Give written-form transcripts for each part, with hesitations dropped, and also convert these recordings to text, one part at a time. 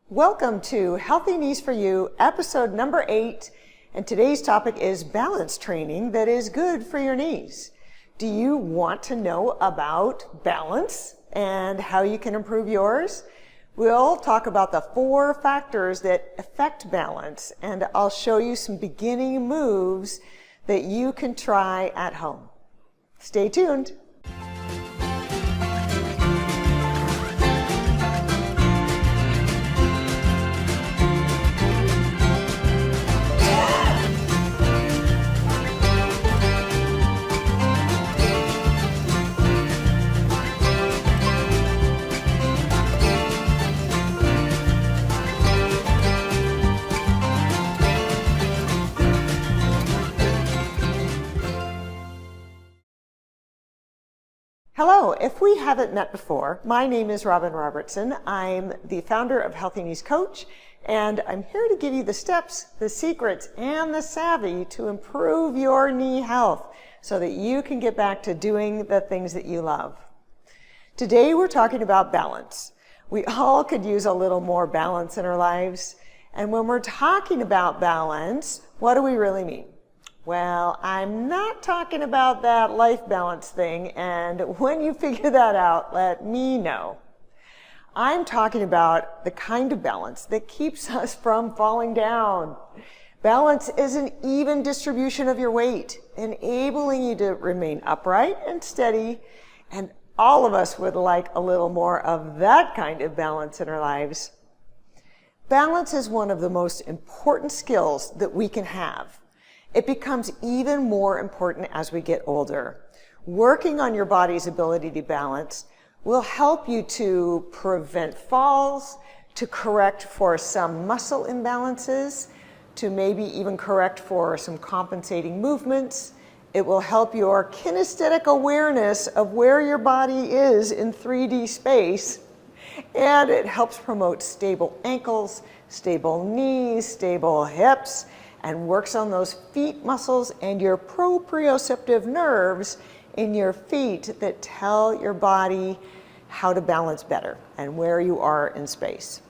Welcome to Healthy Knees for You, episode number 8, and today's topic is balance training that is good for your knees. Do you want to know about balance and how you can improve yours? We'll talk about the 4 factors that affect balance, and I'll show you some beginning moves that you can try at home. Stay tuned. Hello, if we haven't met before, my name is Robertson. I'm the founder of Healthy Knees Coach, and I'm here to give you the steps, the secrets, and the savvy to improve your knee health so that you can get back to doing the things that you love. Today we're talking about balance. We all could use a little more balance in our lives, and when we're talking about balance, what do we really mean? Well, I'm not talking about that life balance thing, and when you figure that out, let me know. I'm talking about the kind of balance that keeps us from falling down. Balance is an even distribution of your weight, enabling you to remain upright and steady, and all of us would like a little more of that kind of balance in our lives. Balance is one of the most important skills that we can have. It becomes even more important as we get older. Working on your body's ability to balance will help you to prevent falls, to correct for some muscle imbalances, to maybe even correct for some compensating movements. It will help your kinesthetic awareness of where your body is in 3D space. And it helps promote stable ankles, stable knees, stable hips, and works on those feet muscles and your proprioceptive nerves in your feet that tell your body how to balance better and where you are in space.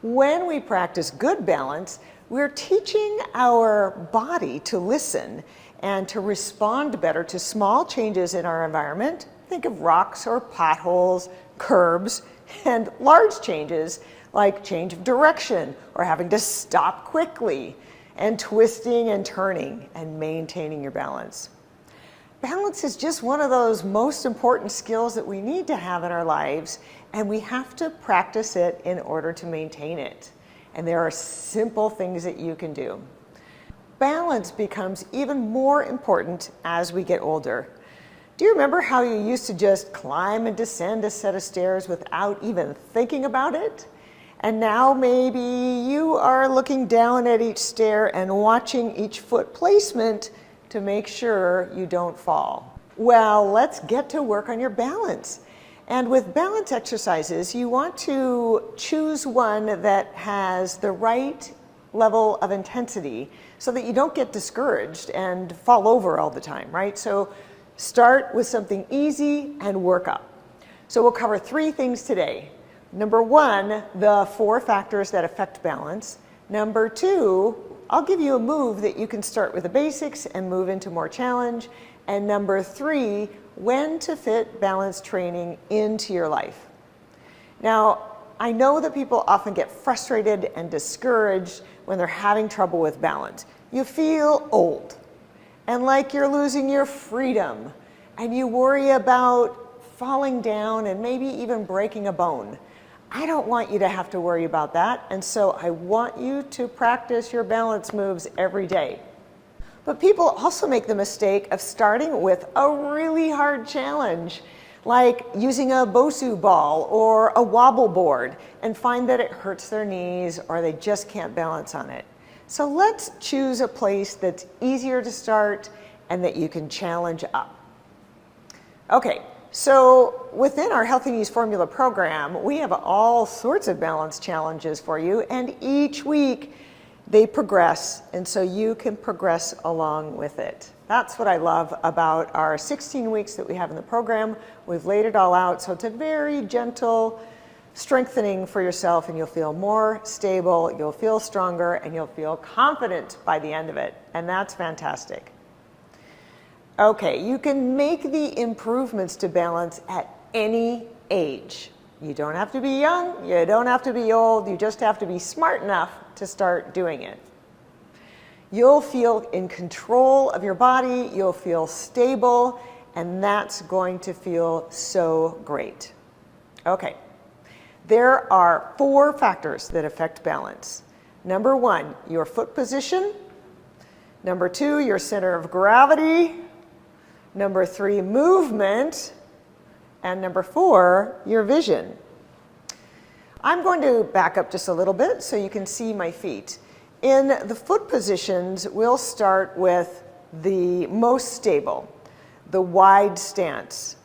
When we practice good balance, we're teaching our body to listen and to respond better to small changes in our environment. Think of rocks or potholes, curbs, and large changes like change of direction or having to stop quickly, and twisting and turning and maintaining your balance. Balance is just one of those most important skills that we need to have in our lives, and we have to practice it in order to maintain it. And there are simple things that you can do. Balance becomes even more important as we get older. Do you remember how you used to just climb and descend a set of stairs without even thinking about it? And now maybe you are looking down at each stair and watching each foot placement to make sure you don't fall. Well, let's get to work on your balance. And with balance exercises, you want to choose one that has the right level of intensity so that you don't get discouraged and fall over all the time, right? So start with something easy and work up. So we'll cover 3 things today. Number 1, the 4 factors that affect balance. Number 2, I'll give you a move that you can start with the basics and move into more challenge. And number 3, when to fit balance training into your life. Now, I know that people often get frustrated and discouraged when they're having trouble with balance. You feel old and like you're losing your freedom, and you worry about falling down and maybe even breaking a bone. I don't want you to have to worry about that, and so I want you to practice your balance moves every day. But people also make the mistake of starting with a really hard challenge, like using a Bosu ball or a wobble board, and find that it hurts their knees or they just can't balance on it. So let's choose a place that's easier to start and that you can challenge up. Okay. So within our Healthy Knees Formula program, we have all sorts of balance challenges for you, and each week they progress, and so you can progress along with it. That's what I love about our 16 weeks that we have in the program. We've laid it all out, so it's a very gentle, strengthening for yourself, and you'll feel more stable, you'll feel stronger, and you'll feel confident by the end of it. And that's fantastic. Okay, you can make the improvements to balance at any age. You don't have to be young, you don't have to be old, you just have to be smart enough to start doing it. You'll feel in control of your body, you'll feel stable, and that's going to feel so great. Okay, there are 4 factors that affect balance. Number 1, your foot position. Number 2, your center of gravity. Number 3, movement. And number 4, your vision. I'm going to back up just a little bit so you can see my feet. In the foot positions, we'll start with the most stable, the wide stance.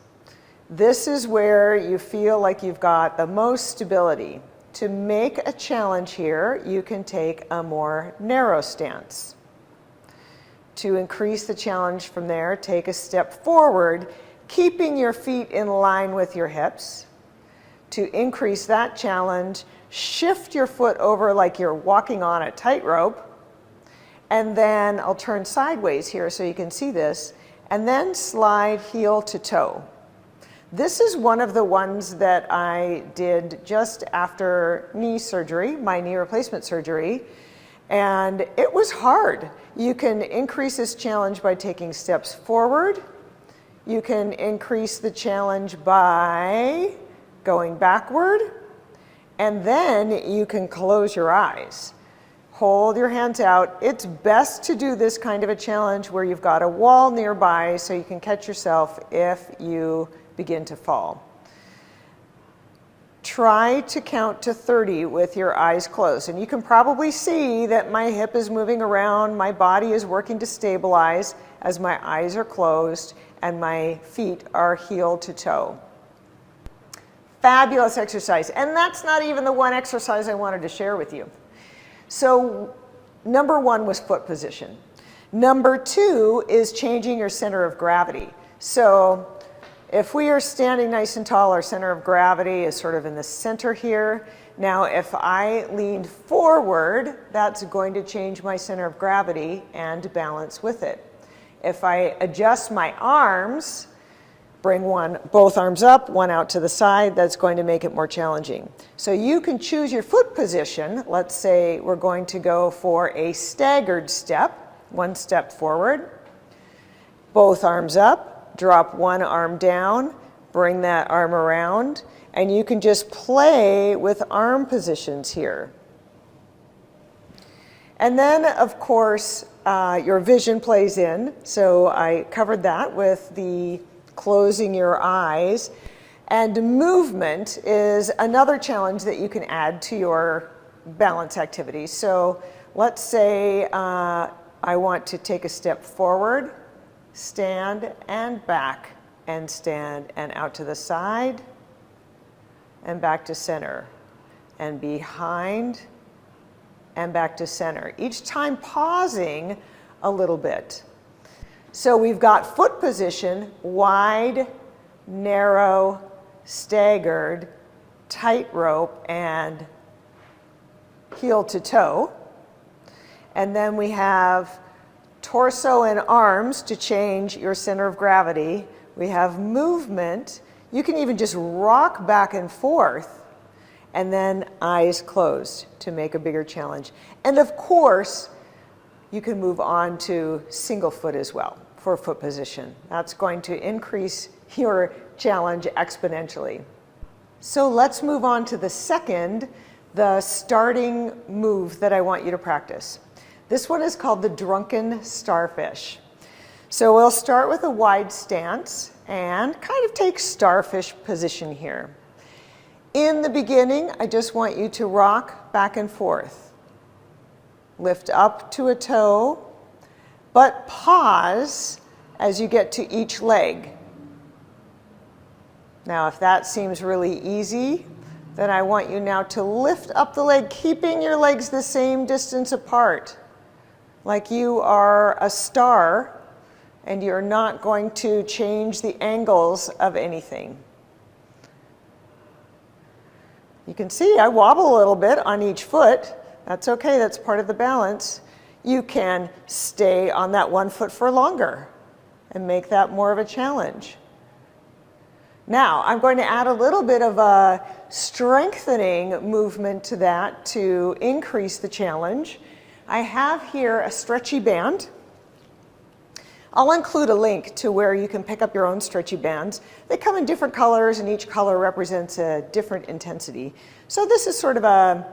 This is where you feel like you've got the most stability. To make a challenge here, you can take a more narrow stance. To increase the challenge from there, take a step forward, keeping your feet in line with your hips. To increase that challenge, shift your foot over like you're walking on a tightrope. And then I'll turn sideways here so you can see this, and then slide heel to toe. This is one of the ones that I did just after knee surgery, my knee replacement surgery, and it was hard. You can increase this challenge by taking steps forward. You can increase the challenge by going backward, and then you can close your eyes. Hold your hands out. It's best to do this kind of a challenge where you've got a wall nearby so you can catch yourself if you begin to fall. Try to count to 30 with your eyes closed. And you can probably see that my hip is moving around, my body is working to stabilize as my eyes are closed and my feet are heel to toe. Fabulous exercise. And that's not even the one exercise I wanted to share with you. So number 1 was foot position. Number 2 is changing your center of gravity. So if we are standing nice and tall, our center of gravity is sort of in the center here. Now, if I lean forward, that's going to change my center of gravity and balance with it. If I adjust my arms, bring both arms up, one out to the side, that's going to make it more challenging. So you can choose your foot position. Let's say we're going to go for a staggered step, 1 step forward, both arms up, drop one arm down, bring that arm around, and you can just play with arm positions here. And then, of course, your vision plays in. So I covered that with the closing your eyes. And movement is another challenge that you can add to your balance activity. So let's say I want to take a step forward, stand and back, and stand and out to the side, and back to center, and behind, and back to center. Each time pausing a little bit. So we've got foot position, wide, narrow, staggered, tightrope, and heel to toe. And then we have torso and arms to change your center of gravity. We have movement. You can even just rock back and forth, and then eyes closed to make a bigger challenge. And of course, you can move on to single foot as well for foot position. That's going to increase your challenge exponentially. So let's move on to the second, the starting move that I want you to practice. This one is called the drunken starfish. So we'll start with a wide stance and kind of take starfish position here. In the beginning, I just want you to rock back and forth. Lift up to a toe, but pause as you get to each leg. Now, if that seems really easy, then I want you now to lift up the leg, keeping your legs the same distance apart, like you are a star and you're not going to change the angles of anything. You can see I wobble a little bit on each foot. That's okay, that's part of the balance. You can stay on that one foot for longer and make that more of a challenge. Now, I'm going to add a little bit of a strengthening movement to that to increase the challenge. I have here a stretchy band. I'll include a link to where you can pick up your own stretchy bands. They come in different colors, and each color represents a different intensity. So this is sort of a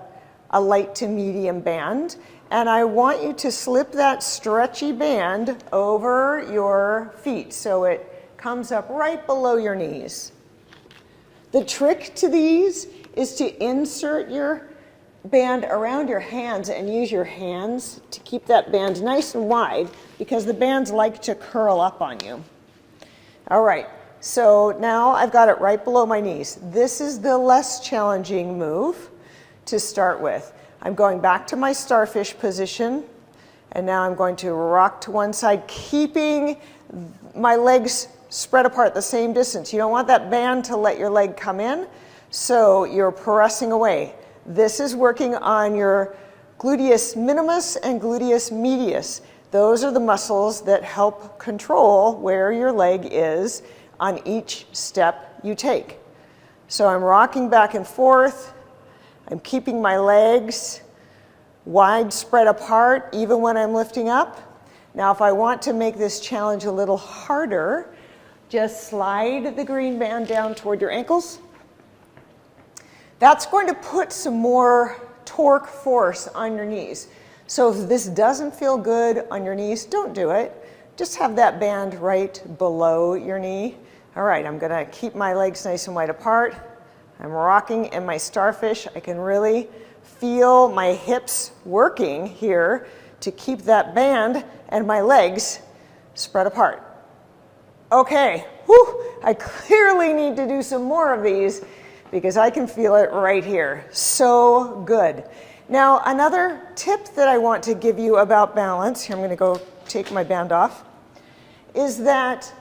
light to medium band, and I want you to slip that stretchy band over your feet so it comes up right below your knees. The trick to these is to insert your band around your hands and use your hands to keep that band nice and wide, because the bands like to curl up on you. All right, so now I've got it right below my knees. This is the less challenging move to start with. I'm going back to my starfish position, and now I'm going to rock to one side, keeping my legs spread apart the same distance. You don't want that band to let your leg come in, so you're pressing away. This is working on your gluteus minimus and gluteus medius. Those are the muscles that help control where your leg is on each step you take. So I'm rocking back and forth. I'm keeping my legs wide spread apart even when I'm lifting up. Now, if I want to make this challenge a little harder, just slide the green band down toward your ankles. That's going to put some more torque force on your knees. So if this doesn't feel good on your knees, don't do it. Just have that band right below your knee. All right, I'm gonna keep my legs nice and wide apart. I'm rocking in my starfish. I can really feel my hips working here to keep that band and my legs spread apart. Okay, whew, I clearly need to do some more of these because I can feel it right here. So good. Now, another tip that I want to give you about balance, here I'm gonna go take my band off, is that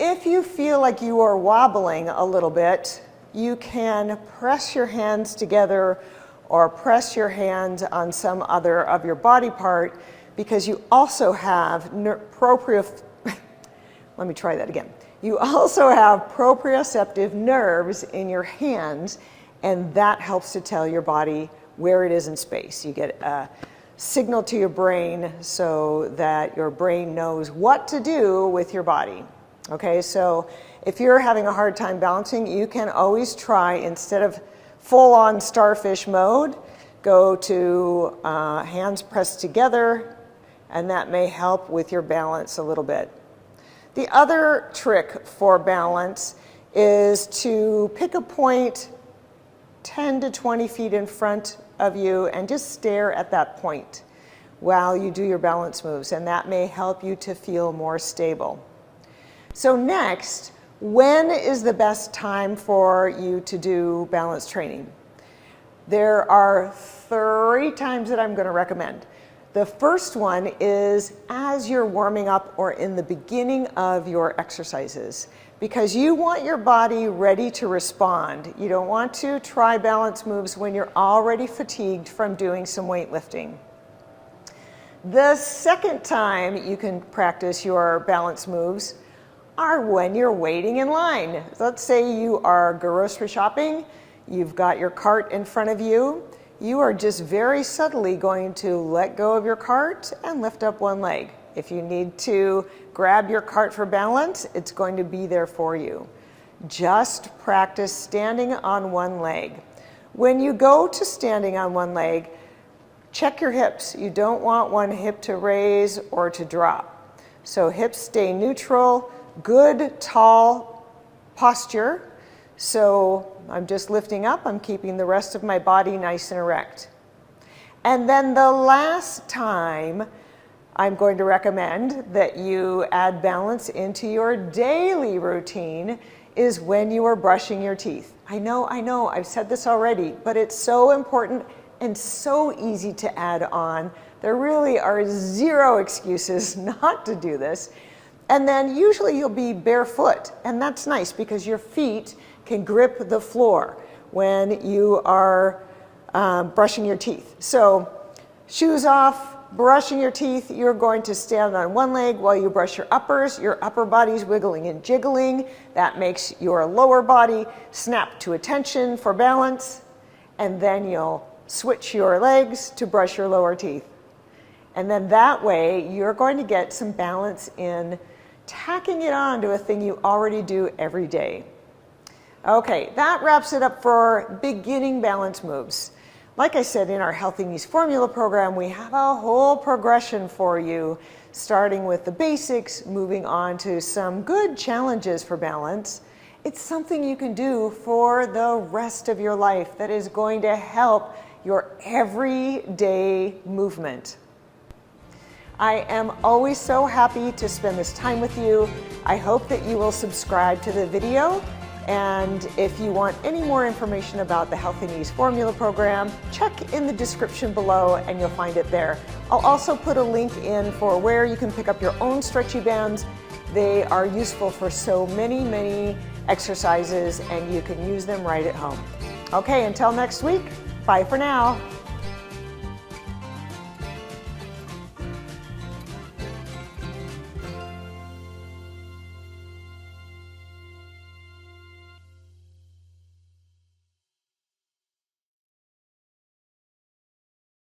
if you feel like you are wobbling a little bit, you can press your hands together or press your hand on some other of your body part, because you also have let me try that again. You also have proprioceptive nerves in your hands, and that helps to tell your body where it is in space. You get a signal to your brain so that your brain knows what to do with your body. Okay, so if you're having a hard time balancing, you can always try, instead of full-on starfish mode, go to hands pressed together, and that may help with your balance a little bit. The other trick for balance is to pick a point 10 to 20 feet in front of you and just stare at that point while you do your balance moves, and that may help you to feel more stable. So next, when is the best time for you to do balance training? There are 3 times that I'm going to recommend. The first one is as you're warming up or in the beginning of your exercises, because you want your body ready to respond. You don't want to try balance moves when you're already fatigued from doing some weightlifting. The second time you can practice your balance moves are when you're waiting in line. Let's say you are grocery shopping, you've got your cart in front of you. You are just very subtly going to let go of your cart and lift up one leg. If you need to grab your cart for balance, it's going to be there for you. Just practice standing on one leg. When you go to standing on one leg, check your hips. You don't want one hip to raise or to drop. So hips stay neutral, good tall posture. So I'm just lifting up, I'm keeping the rest of my body nice and erect. And then the last time I'm going to recommend that you add balance into your daily routine is when you are brushing your teeth. I know, I've said this already, but it's so important and so easy to add on. There really are 0 excuses not to do this. And then usually you'll be barefoot, and that's nice because your feet can grip the floor. when you are brushing your teeth. So shoes off, brushing your teeth, you're going to stand on one leg while you brush your uppers. Your upper body's wiggling and jiggling. That makes your lower body snap to attention for balance. And then you'll switch your legs to brush your lower teeth. And then that way, you're going to get some balance in tacking it on to a thing you already do every day. Okay, that wraps it up for beginning balance moves. Like I said, in our Healthy Knees Formula program, we have a whole progression for you, starting with the basics, moving on to some good challenges for balance. It's something you can do for the rest of your life that is going to help your everyday movement. I am always so happy to spend this time with you. I hope that you will subscribe to the video. And if you want any more information about the Healthy Knees Formula program, check in the description below and you'll find it there. I'll also put a link in for where you can pick up your own stretchy bands. They are useful for so many exercises and you can use them right at home. Okay, until next week, bye for now.